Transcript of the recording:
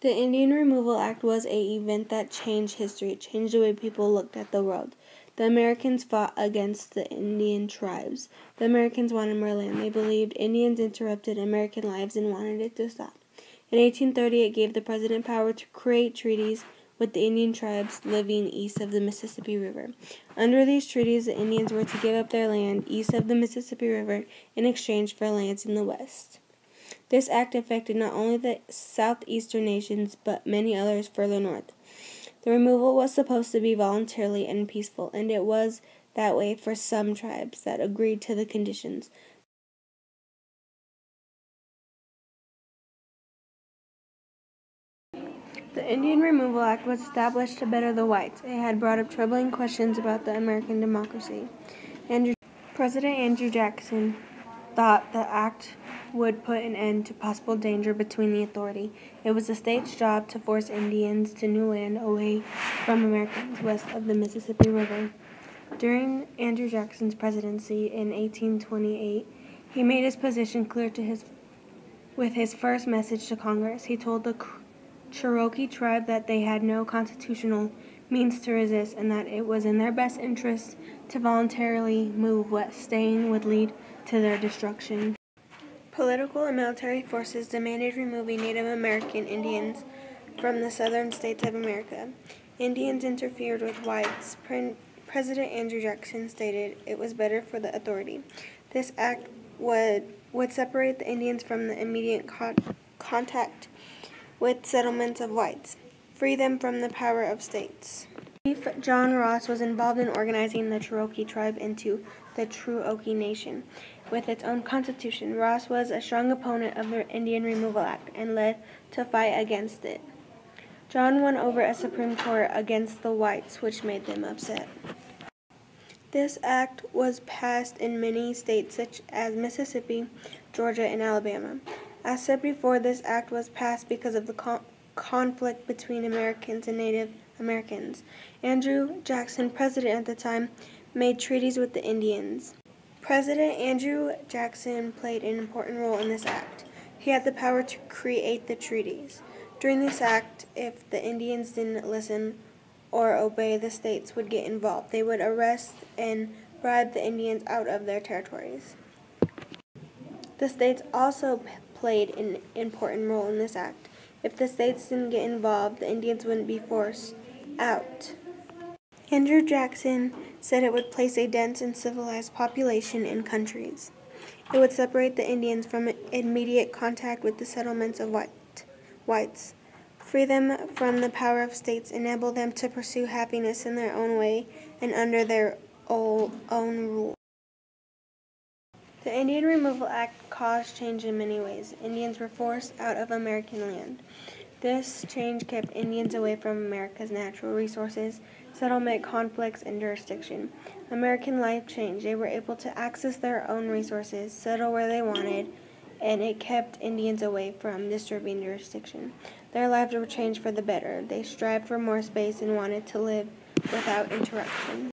The Indian Removal Act was an event that changed history. It changed the way people looked at the world. The Americans fought against the Indian tribes. The Americans wanted more land. They believed Indians interrupted American lives and wanted it to stop. In 1830, it gave the president power to create treaties with the Indian tribes living east of the Mississippi River. Under these treaties, the Indians were to give up their land east of the Mississippi River in exchange for lands in the west. This act affected not only the southeastern nations, but many others further north. The removal was supposed to be voluntary and peaceful, and it was that way for some tribes that agreed to the conditions. The Indian Removal Act was established to better the whites. It had brought up troubling questions about the American democracy. President Andrew Jackson thought the act would put an end to possible danger between the authority. It was the state's job to force Indians to new land away from Americans west of the Mississippi River. During Andrew Jackson's presidency in 1828, he made his position clear with his first message to Congress. He told the Cherokee tribe that they had no constitutional means to resist and that it was in their best interest to voluntarily move west. Staying would lead to their destruction. Political and military forces demanded removing Native American Indians from the southern states of America. Indians interfered with whites. President Andrew Jackson stated it was better for the authority. This act would separate the Indians from the immediate contact with settlements of whites, free them from the power of states. Chief John Ross was involved in organizing the Cherokee tribe into the Cherokee Nation with its own constitution. Ross was a strong opponent of the Indian Removal Act and led to fight against it. John won over a Supreme Court against the whites, which made them upset. This act was passed in many states such as Mississippi, Georgia, and Alabama. As said before, this act was passed because of the conflict between Americans and Native Americans. Andrew Jackson, president at the time, made treaties with the Indians. President Andrew Jackson played an important role in this act. He had the power to create the treaties. During this act, if the Indians didn't listen or obey, the states would get involved. They would arrest and bribe the Indians out of their territories. The states also played an important role in this act. If the states didn't get involved, the Indians wouldn't be forced out. Andrew Jackson said it would place a dense and civilized population in countries. It would separate the Indians from immediate contact with the settlements of whites, free them from the power of states, enable them to pursue happiness in their own way and under their own rule. The Indian Removal Act caused change in many ways. Indians were forced out of American land. This change kept Indians away from America's natural resources, settlement conflicts, and jurisdiction. American life changed. They were able to access their own resources, settle where they wanted, and it kept Indians away from disturbing jurisdiction. Their lives were changed for the better. They strived for more space and wanted to live without interruption.